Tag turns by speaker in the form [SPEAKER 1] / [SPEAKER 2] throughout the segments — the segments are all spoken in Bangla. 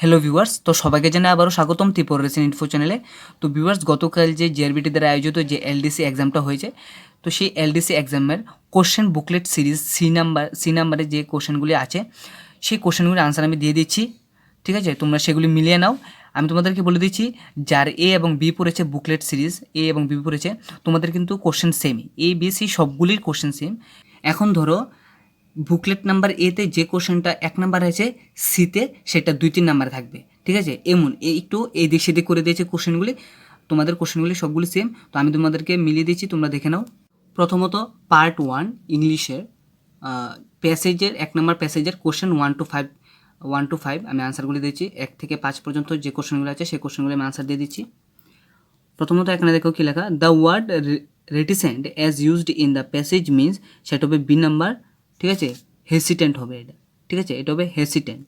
[SPEAKER 1] হ্যালো ভিউয়ার্স, তো সবাইকে জানাই আবারও স্বাগতম ত্রিপুরা ইনফো চ্যানেলে। তো ভিউয়ার্স, গতকাল যে জিআরবিটি দ্বারা আয়োজিত যে এলডিসি এক্সামটা হয়েছে, তো সেই এলডিসি এক্সামের কোশ্চেন বুকলেট সিরিজ সি নাম্বারে যে কোশ্চেনগুলি আছে, সেই কোশ্চেনগুলির আনসার আমি দিয়ে দিচ্ছি। ঠিক আছে, তোমরা সেগুলি মিলিয়ে নাও। আমি তোমাদেরকে বলে দিচ্ছি, যার এ এবং বি পড়েছে বুকলেট সিরিজ, এ এবং বি পড়েছে, তোমাদের কিন্তু কোশ্চেন সেমই, A B C সবগুলির question same. এখন ধরো বুকলেট নাম্বার এতে যে কোশ্চেনটা 1 নাম্বার আছে, সিতে সেটা 2-3 নাম্বার থাকবে। ঠিক আছে, এমন একটু এই দিক সেদিক করে দিয়েছে কোশ্চেনগুলি। তোমাদের কোশ্চেনগুলি সবগুলি সেম, তো আমি তোমাদেরকে মিলিয়ে দিচ্ছি, তোমরা দেখে নাও। প্রথমত পার্ট 1 ইংলিশের প্যাসেজের 1 নাম্বার প্যাসেজের কোশ্চেন 1 to 5 আমি আনসারগুলি দিচ্ছি। 1 থেকে 5 পর্যন্ত যে কোশ্চেনগুলো আছে সেই কোশ্চেনগুলি আমি আনসার দিয়ে দিচ্ছি। প্রথমত এখানে দেখো কি লেখা, the word reticent as used in the passage means, সেটা হবে বি নাম্বার। ঠিক আছে, হেসিটেন্ট হবে এটা। ঠিক আছে, এটা হবে হেসিটেন্ট।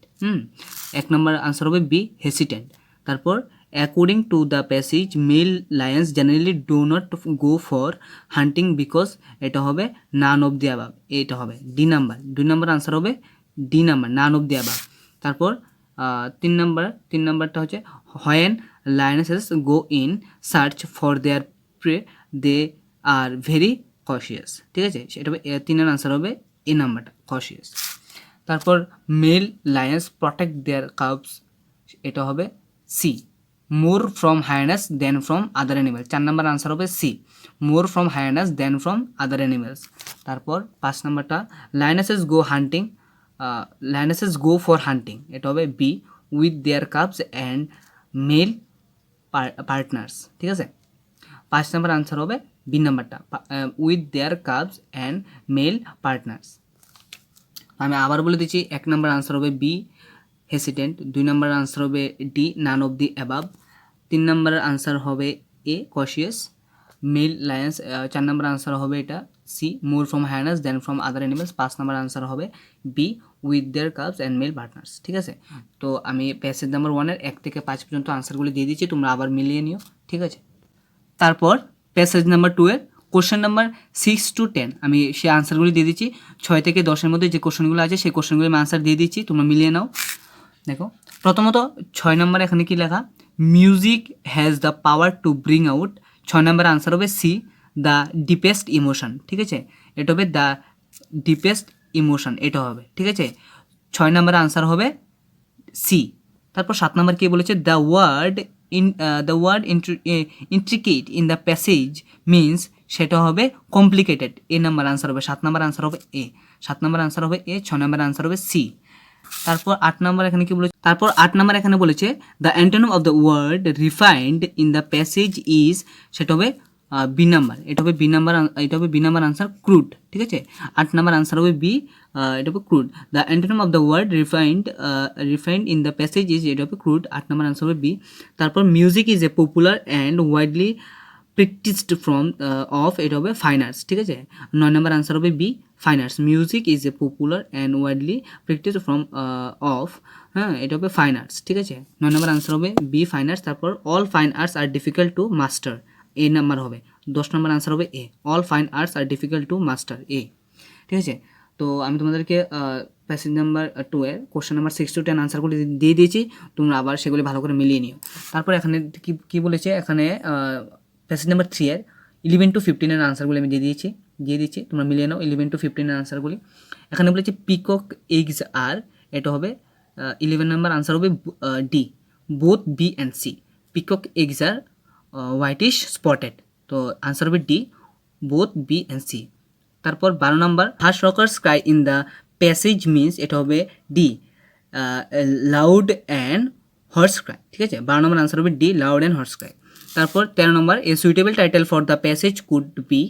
[SPEAKER 1] 1 নম্বর আনসার হবে বি, হেসিটেন্ট। তারপর according to the passage male lions generally do not go for hunting because, এটা হবে নান অফ দি অ্যাবাভ, এটা হবে ডি নাম্বার। 2 নম্বর আনসার হবে D number, none of the above. তারপর 3 নাম্বারটা হচ্ছে when lionesses go in search for their prey they are very cautious। ঠিক আছে, সেটা হবে 3 আনসার হবে এ নাম্বারটা, cautious। তারপর male lions protect their cubs, এটা হবে C, more from hyenas than from other animals. 4 number answer হবে C, more from hyenas than from other animals. তারপর 5 নাম্বারটা লায়নেসেস গো হান্টিং, লায়নেসেস গো ফর হান্টিং, এটা হবে B, with their cubs and male partners. ঠিক আছে, 5 নাম্বার আনসার হবে বি নাম্বারটা, with their cubs and male partners. আমি আবার বলে দিচ্ছি, 1 নাম্বার আনসার হবে বি, হেসিটেন্ট। 2 নাম্বার আনসার হবে D, none of the above. 3 number answer হবে A, cautious. Male lions 4 number answer হবে এটা C, more from hyenas than from other animals. 5 number answer হবে B, with their cubs and male partners. ঠিক আছে, তো আমি প্যাসেজ নাম্বার 1-এর 1 থেকে 5 পর্যন্ত আনসারগুলি দিয়ে দিচ্ছি, তোমরা আবার মিলিয়ে নিও। ঠিক আছে, তারপর প্যাসেজ নাম্বার 2-এর কোশ্চেন নাম্বার 6-10 আমি সেই আনসারগুলি দিয়ে দিচ্ছি। 6 থেকে 10-এর মধ্যে যে কোশ্চেনগুলো আছে সেই কোশ্চেনগুলি আমি আনসার দিয়ে দিচ্ছি, তোমরা মিলিয়ে নাও। দেখো, প্রথমত 6 নম্বর এখানে কি লেখা, music has the power to bring out. 6 number answer হবে সি, দ্য ডিপেস্ট ইমোশন। ঠিক আছে, এটা হবে দ্য ডিপেস্ট ইমোশন, এটা হবে। ঠিক আছে, 6 নম্বর আনসার হবে সি। তারপর 7 নম্বর কি বলেছে, the word intricate in the passage means, সেটা হবে কমপ্লিকেটেড, এ নাম্বার আনসার হবে। 7 নম্বর আনসার হবে এ, 7 নম্বর আনসার হবে এ। 6 নম্বর আনসার হবে সি। তারপর 8 নম্বর এখানে কি বলেছে, তারপর 8 নম্বর এখানে বলেছে the antonym of the word refined in the passage is, সেটা হবে বি নাম্বার, এটা হবে বি নাম্বার, এটা হবে বি নাম্বার আনসার ক্রুড। ঠিক আছে, 8 নাম্বার আনসার হবে বি, এটা হবে crude. The antonym of the word refined in the passage is, এটা হবে ক্রুড। 8 নাম্বার আনসার হবে বি। তারপর music is a popular and widely practised from of, এটা হবে ফাইন আর্টস। ঠিক আছে, 9 নম্বর আনসার হবে B, fine arts. Music is a popular and widely practised from of, হ্যাঁ, এটা হবে ফাইন আর্টস। ঠিক আছে, 9 নম্বর আনসার হবে বি, ফাইন আর্টস। তারপর all fine arts are difficult to master, A number হবে। 10 নম্বর আনসার হবে A, all fine arts are difficult to master, A. ঠিক আছে, তো আমি তোমাদেরকে প্যাসেজ নাম্বার 2 এর কোশ্চেন নাম্বার 6-10 আনসারগুলি দিয়ে দিয়েছি, তোমরা আবার সেগুলি ভালো করে মিলিয়ে নিও। তারপর এখানে কি বলেছে, এখানে প্যাসেজ নাম্বার 3 এর 11-15 এর আনসারগুলি আমি দিয়ে দিচ্ছি, তোমরা মিলিয়ে নাও 11-15 এর আনসারগুলি। এখানে বলেছে পিকক এগস আর, এটা হবে 11 নম্বর আনসার হবে D, both B and C. Peacock eggs are whitish spotted, তো আনসার হবে D, both B and C. তারপর 12 নম্বর harsh raucous cry in the passage means, এটা হবে D, loud and hoarse cry. ঠিক আছে, 12 নম্বর আনসার হবে D, loud and hoarse cry. তারপর 13 নম্বর A suitable title for the passage could be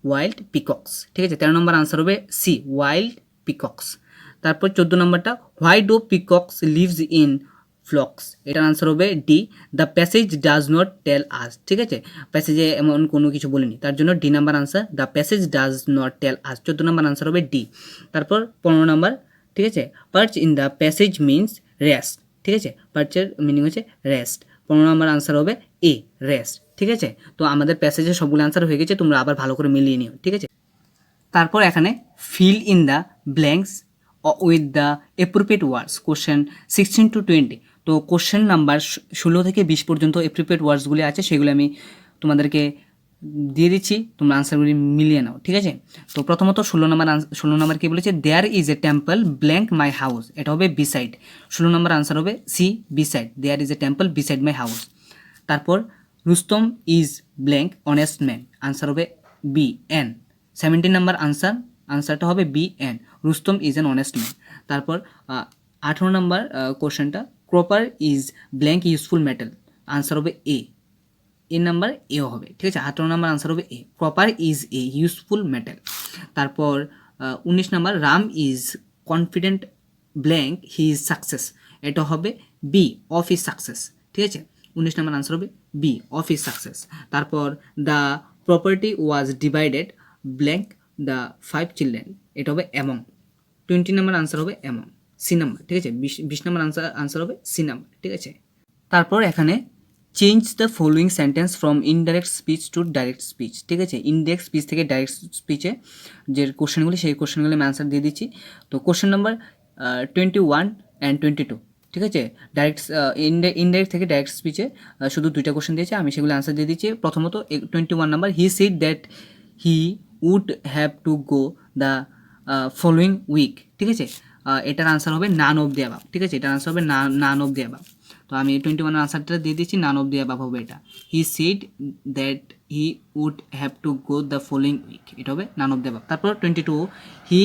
[SPEAKER 1] wild peacocks. ঠিক আছে, 13 নম্বর আনসার হবে সি, ওয়াইল্ড পিকক্স। তারপর 14 নম্বরটা why do peacocks lives in flocks, এটার আনসার হবে D, the passage does not tell us. ঠিক আছে, প্যাসেজে এমন কোনো কিছু বলিনি, তার জন্য D number answer, the passage does not tell us. 14 নম্বর আনসার হবে ডি। তারপর 15 নম্বর, ঠিক আছে, perch in the passage means rest. ঠিক আছে, পার্চের মিনিং হচ্ছে রেস্ট। 15 নম্বর আনসার হবে এ, রেস্ট। ঠিক আছে, তো আমাদের প্যাসেজের সবগুলো আনসার হয়ে গেছে, তোমরা আবার ভালো করে মিলিয়ে নিও। ঠিক আছে, তারপর এখানে fill in the blanks with the appropriate words question 16 to 20। তো কোশ্চেন নাম্বার 16 থেকে 20 পর্যন্ত অ্যাপ্রোপ্রিয়েট ওয়ার্ডসগুলি আছে, সেগুলো আমি তোমাদেরকে দিয়ে দিচ্ছি, তোমরা আনসারগুলি মিলিয়ে নাও, ঠিক আছে। তো প্রথমত 16 নম্বর কী বলেছে, there is a temple blank my house, এটা হবে বিসাইড। 16 নম্বর আনসার হবে C, beside. There is a temple beside my house. তারপর Rustam is blank honest man, answer হবে বি, এন। 17 নম্বর আনসারটা হবে B, an, Rustam is an honest man. তারপর 18 নম্বর কোশ্চেনটা, copper is blank useful metal, answer হবে এ নাম্বার এও হবে, ঠিক আছে। 18 নম্বর আনসার হবে A, proper is a useful metal. তারপর 19 নম্বর, Ram is confident blank he is success, এটা হবে বি, অফ ইজ সাকসেস, ঠিক আছে। 19 নম্বর আনসার হবে বি, অফ ইজ সাকসেস। তারপর the property was divided blank the 5 children, এটা হবে অ্যামং। 20 নম্বর আনসার হবে অ্যামং, সি নাম্বার, ঠিক আছে। 20 নম্বর আনসার হবে সি নাম্বার, ঠিক আছে। তারপর এখানে change the following sentence from indirect speech to direct speech, ঠিক আছে। ইনডাইরেক্ট স্পিচ থেকে ডাইরেক্ট স্পিচে যে কোশ্চেনগুলি, সেই কোশ্চেনগুলি আমি আনসার দিয়ে দিচ্ছি। তো কোশ্চেন নাম্বার 21 অ্যান্ড 22, ঠিক আছে। ইনডাইরেক্ট থেকে ডাইরেক্ট স্পিচে শুধু 2টা কোশ্চেন দিয়েছে, আমি সেগুলো আনসার দিয়ে দিচ্ছি। প্রথমত 21 number, he said that he would have to go the following week, ঠিক আছে। এটার আনসার হবে নান অফ দ্য অ্যাবাভ, ঠিক আছে। এটার আনসার হবে নান অফ দ্য অ্যাবাভ। তো আমি 21 আনসারটা দিয়ে দিচ্ছি, নান অফ দ্য অ্যাবাভ হবে এটা। He said that he would have to go the following week, এটা হবে নান অফ দ্য অ্যাবাভ। তারপর 22, he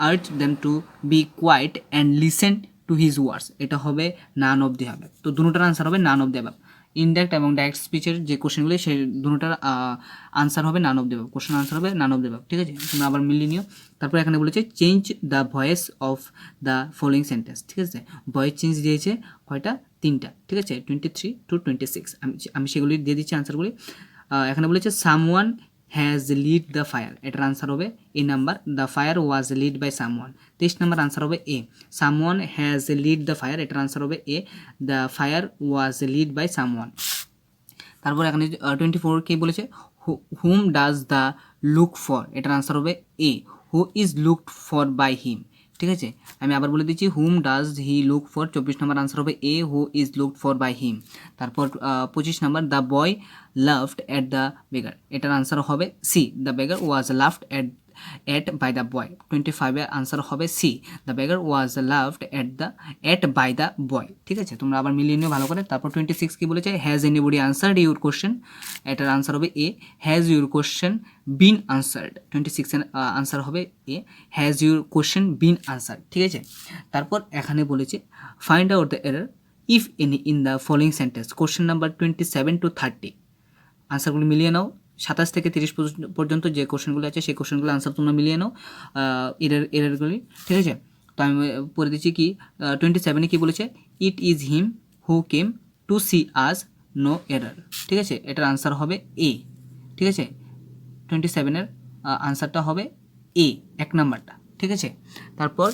[SPEAKER 1] urge them to be quiet and listen to his words, এটা হবে নান অফ দ্য অ্যাবাভ। তো দুটোটার আনসার হবে none of the above. Indirect এবং ডাইরেক্ট স্পিচের যে কোশ্চেনগুলি, সেই দুটোটার আনসার হবে none of the above, question answer হবে নান অফ দ্য অ্যাবাভ, ঠিক আছে। তোমরা আবার মিলিয়ে নিও। তারপর এখানে বলেছে change the voice of the following sentence, ঠিক আছে। ভয়েস চেঞ্জ দিয়েছে কয়টা, 3টা, ঠিক আছে। 23 to 26 আমি সেগুলি দিয়ে দিচ্ছি আনসারগুলি। এখানে বলেছে someone has lead the fire, এটার আনসার হবে A number, the fire was lead by someone. 23 নম্বর আনসার হবে A, someone has lead the fire, এটার আনসার হবে A, the fire was lead by someone. তারপর এখানে 24 কি বলেছে, whom does the look for, এটার আনসার হবে A, who is looked for by him, ঠিক আছে। আমি আবার বলে দিচ্ছি, whom does he look for, 24 নম্বর আনসার হবে A, who is looked for by him. তারপর 25 নম্বর, the boy laughed at the beggar, এটার আনসার হবে C, the beggar was laughed at by the boy. 25 এর আনসার হবে C, the beggar was laughed at by the boy, ঠিক আছে। তোমরা আবার মিলিয়ে নিও ভালো করে। তারপর 26 কি বলেছে, has anybody answered your question, এটার আনসার হবে A, has your question been answered. 26 এর আনসার হবে A, has your question been answered, ঠিক আছে। তারপর এখানে বলেছে find out the error if any in the following sentence, question number 27 to 30। আনসারগুলো মিলিয়ে নাও, 27 থেকে 30 পর্যন্ত যে কোশ্চেনগুলো আছে সেই কোশ্চেনগুলো আনসার তোমরা মিলিয়ে নাও, এররগুলি, ঠিক আছে। তো আমি পড়ে দিচ্ছি কি 27 কি বলেছে, it is him who came to see us, no error, ঠিক আছে। এটার আনসার হবে এ, ঠিক আছে। 27 আনসারটা হবে এ, 1 নাম্বারটা, ঠিক আছে। তারপর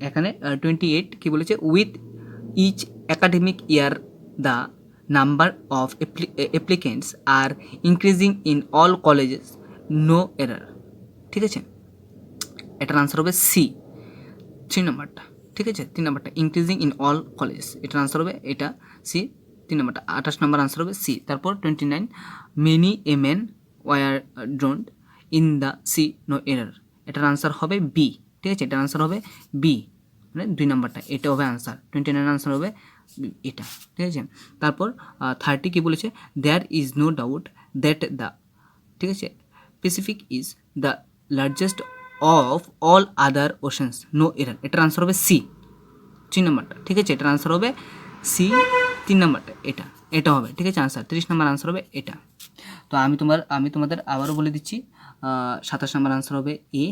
[SPEAKER 1] এখানে 28 কি বলেছে, with each academic year the number of applicants are increasing in all colleges, no error, ঠিক আছে। এটার আনসার হবে সি, 3 নম্বরটা, ঠিক আছে। 3 নম্বরটা ইনক্রিজিং ইন অল কলেজেস, এটার আনসার হবে এটা সি, 3 নম্বরটা। 28 নম্বর আনসার হবে সি। তারপর 29, many a man were drowned in the sea, no error, এটার আনসার হবে বি, ঠিক আছে। এটার আনসার হবে বি, মানে 2 নম্বরটা, এটা হবে আনসার। 29 আনসার হবে এটা, ঠিক আছে। তারপর 30 কি বলেছে, there is no doubt that the, ঠিক আছে, Pacific is the largest of all other oceans, no error, এটার আনসার হবে সি, 3 নম্বরটা, ঠিক আছে। এটার আনসার হবে সি, 3 নম্বরটা, এটা হবে, ঠিক আছে। আনসার 30 নম্বর আনসার হবে এটা। তো আমি তোমাদের আবারও বলে দিচ্ছি, 27 নম্বর আনসার হবে এ,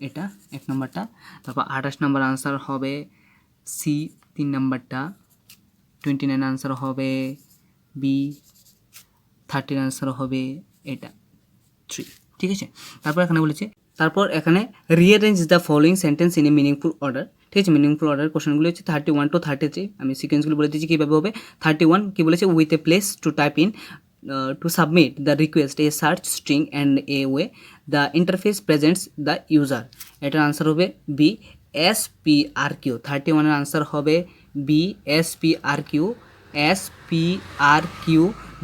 [SPEAKER 1] এটা 1 নম্বরটা। তারপর 28 নম্বর আনসার হবে সি, 3 নম্বরটা। 29 আনসার হবে বি, 30 আনসার হবে এটা 3, ঠিক আছে। তারপর এখানে rearrange the following sentence in a meaningful order, ঠিক আছে। মিনিংফুল অর্ডার কোশ্চেনগুলো হচ্ছে 31 to 33। আমি সিকোয়েন্সগুলো বলে দিচ্ছি কীভাবে হবে। 31 কি বলেছে, with a place to type in to submit the request A search string and a way the interface presents the user, এটার আনসার হবে বি, SPRQ 31 আনসার হবে B SPRQ SPRQ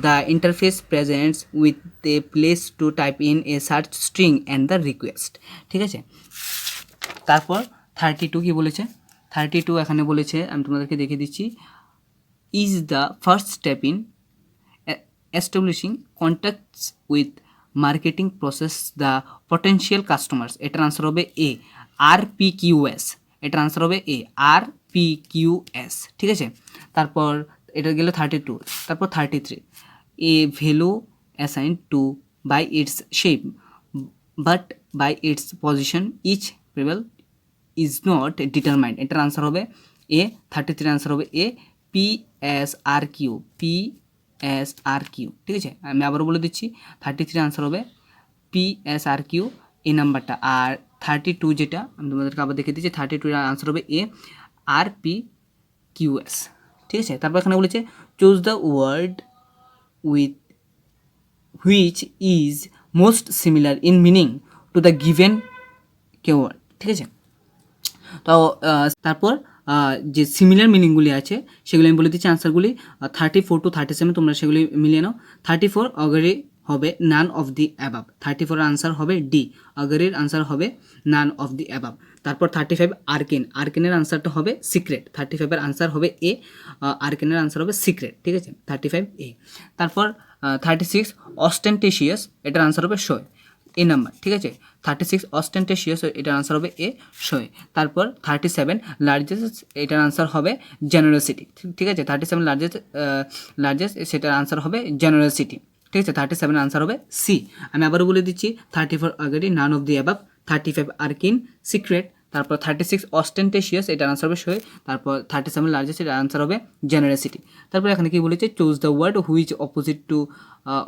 [SPEAKER 1] the interface presents with a place to type in a search string and the request ঠিক আছে। তারপর 32 কি বলেছে 32 এখানে বলেছে আমি তোমাদেরকে দেখিয়ে দিচ্ছি is the first step in establishing contacts with marketing process the potential customers এটার আনসার হবে এ RPQS এটার আনসার হবে এ RPQS ঠিক আছে। তারপর এটা গেল 32 তারপর 33 a value assigned to by its shape but by its position each variable is not determined এটার আনসার হবে এ 33 আনসার হবে এ PSRQ ঠিক আছে। আমি আবারও বলে দিচ্ছি 33 আনসার হবে PSRQ এই নাম্বারটা, আর 32 যেটা আমি তোমাদেরকে আবার দেখে দিচ্ছি 32 এর আনসার হবে এ RPQS ঠিক আছে। তারপর এখানে বলেছে choose the word with which is most similar in meaning to the given keyword ঠিক আছে। তো তারপর যে সিমিলার মিনিংগুলি আছে সেগুলি আমি বলে দিচ্ছি আনসারগুলি 34 to 37 তোমরা সেগুলি মিলিয়ে নাও। 34 অগরি হবে নান অফ দি অ্যাবাব 34 আনসার হবে ডি অগরির আনসার হবে নান অফ দি অ্যাবাব। তারপর 35 আর্কেনের আনসারটা হবে সিক্রেট 35 এর আনসার হবে এ আর্কেনের আনসার হবে সিক্রেট ঠিক আছে 35 এ। তারপর 36 অস্টেন্টেশিয়াস এটার আনসার হবে শো এ নাম্বার ঠিক আছে 36 অস্টেন্টেশিয়াস এটার আনসার হবে এ শোয়। তারপর 37 লার্জেস্ট এটার আনসার হবে জেনারোসিটি ঠিক আছে 37 লার্জেস্ট সেটার আনসার হবে জেনারোসিটি ঠিক আছে 37 আনসার হবে সি। আমি আবারও বলে দিচ্ছি 34 আগেরই none of the above 35 arcane secret তারপর 36 অস্টেন্টেশিয়াস এটার আনসার হবে শোয় তারপর 37 লার্জেস্ট এটার আনসার হবে জেনারোসিটি। তারপর এখানে কি বলেছে choose the word which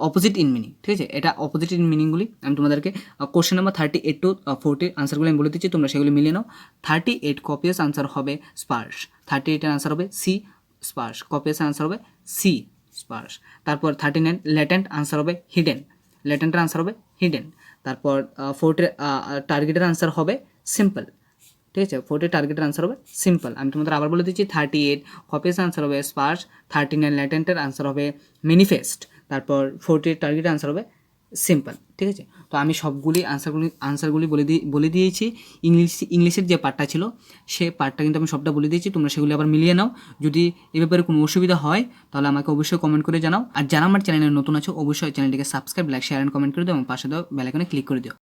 [SPEAKER 1] opposite in meaning ঠিক আছে এটা অপোজিট ইন মিনিংগুলি আমি তোমাদেরকে কোশ্চেন নাম্বার 38 to 40 আনসারগুলি আমি বলে দিচ্ছি তোমরা সেগুলি মিলিয়ে নাও। 38 কপিয়াস আনসার হবে স্পার্স 38 এর আনসার হবে সি স্পার্স কপিয়াস আনসার হবে সি স্পার্স। তারপর 39 ল্যাটেন্ট আনসার হবে হিডেন ল্যাটেন্টের আনসার হবে হিডেন। তারপর 40 টার্গেটের আনসার হবে সিম্পল ঠিক আছে 40 টার্গেটের আনসার হবে সিম্পল। আমি তোমাদের আবার বলে দিচ্ছি 38 কপিয়াস আনসার হবে স্পার্স 39 ল্যাটেন্টের আনসার হবে ম্যানিফেস্ট তারপর 40 টার্গেটের আনসার হবে সিম্পল ঠিক আছে। তো আমি সবগুলি আনসারগুলি বলে দিয়েছি। ইংলিশের যে পার্টটা ছিল সে পার্টটা কিন্তু আমি সবটা বলে দিয়েছি তোমরা সেগুলি আবার মিলিয়ে নাও। যদি এ ব্যাপারে কোনো অসুবিধা হয় তাহলে আমাকে অবশ্যই কমেন্ট করে জানাও। আর যারা আমার চ্যানেলে নতুন আছো অবশ্যই চ্যানেলটিকে subscribe like share and comment করে দিও এবং পাশে দাও বেল আইকনে ক্লিক করে দিও।